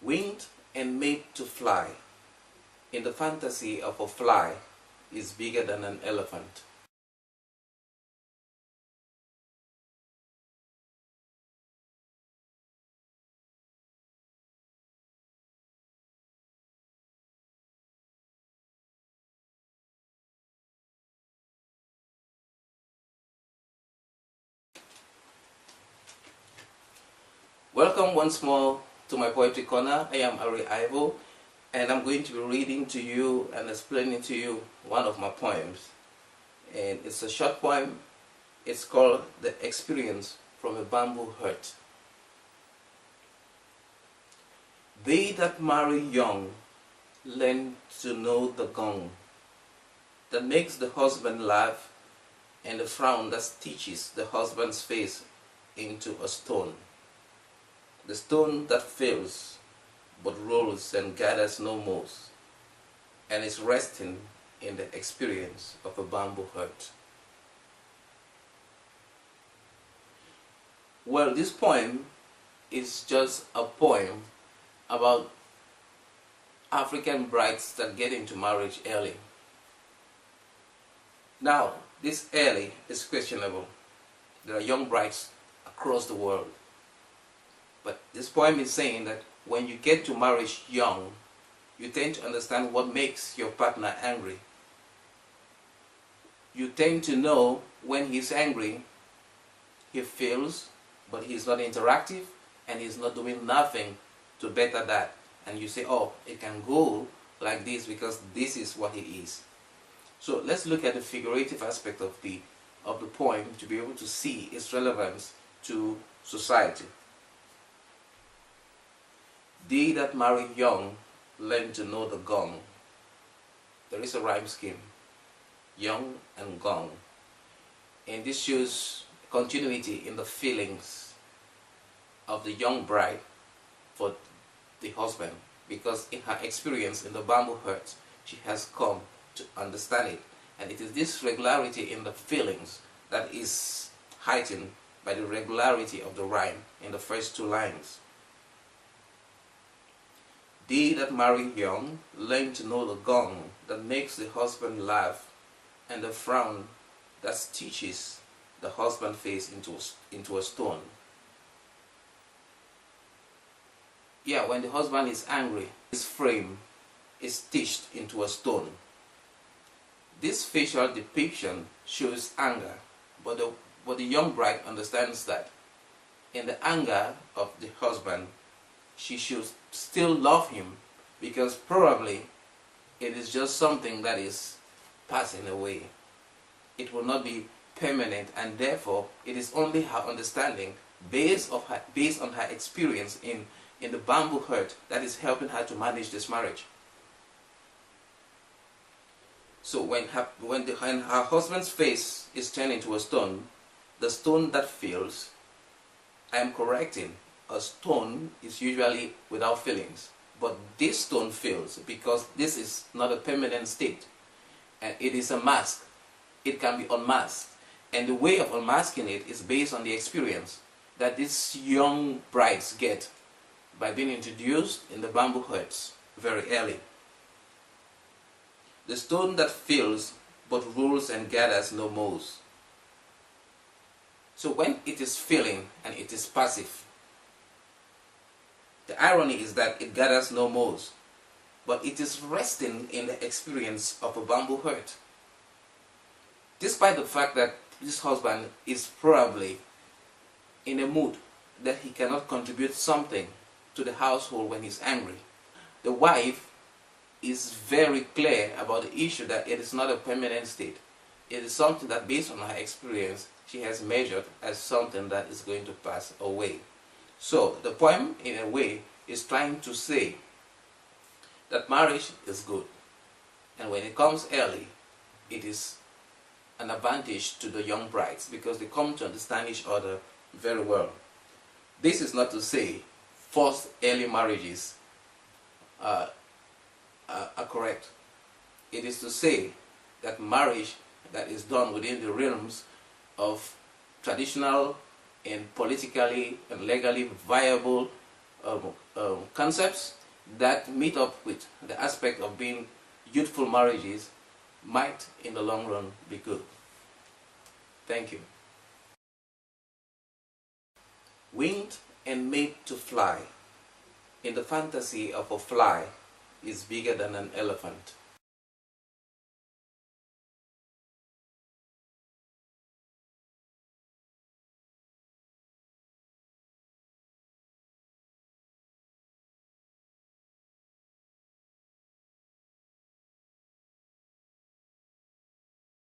Winged and made to fly, in the fantasy of a fly, is bigger than an elephant. Welcome once more to my poetry corner. I am Arrey Ivo, and I'm going to be reading to you and explaining to you one of my poems. And it's a short poem. It's called The Experience from a Bamboo Hut. They that marry young learn to know the gong that makes the husband laugh, and the frown that stitches the husband's face into a stone. The stone that fails, but rolls and gathers no more, and is resting in the experience of a bamboo hut. Well, this poem is just a poem about African brides that get into marriage early. Now, this early is questionable. There are young brides across the world. But this poem is saying that when you get to marriage young, you tend to understand what makes your partner angry. You tend to know when he's angry, he feels, but he's not interactive and he's not doing nothing to better that. And you say, oh, it can go like this because this is what he is. So let's look at the figurative aspect of the poem to be able to see its relevance to society. They that marry young learn to know the gong. There is a rhyme scheme, young and gong. And this shows continuity in the feelings of the young bride for the husband, because in her experience in the bamboo hut, she has come to understand it. And it is this regularity in the feelings that is heightened by the regularity of the rhyme in the first two lines. They that marry young learn to know the gong that makes the husband laugh, and the frown that stitches the husband's face into a stone. Yeah, when the husband is angry, his frame is stitched into a stone. This facial depiction shows anger, but the young bride understands that in the anger of the husband, she should still love him, because probably it is just something that is passing away. It will not be permanent, and therefore it is only her understanding based on her experience in the bamboo hut that is helping her to manage this marriage. So when her husband's face is turned into a stone, the stone that feels, I am correcting, a stone is usually without feelings, but this stone feels because this is not a permanent state, and it is a mask. It can be unmasked, and the way of unmasking it is based on the experience that these young brides get by being introduced in the bamboo huts very early. The stone that feels but rules and gathers no more. So when it is feeling and it is passive, the irony is that it gathers no more, but it is resting in the experience of a bamboo hut. Despite the fact that this husband is probably in a mood that he cannot contribute something to the household when he's angry, the wife is very clear about the issue that it is not a permanent state. It is something that, based on her experience, she has measured as something that is going to pass away. So the poem, in a way, is trying to say that marriage is good, and when it comes early, it is an advantage to the young brides because they come to understand each other very well. This is not to say forced early marriages are correct. It is to say that marriage that is done within the realms of traditional and politically and legally viable concepts that meet up with the aspect of being youthful marriages might in the long run be good. Thank you. Winged and made to fly. In the fantasy of a fly is bigger than an elephant.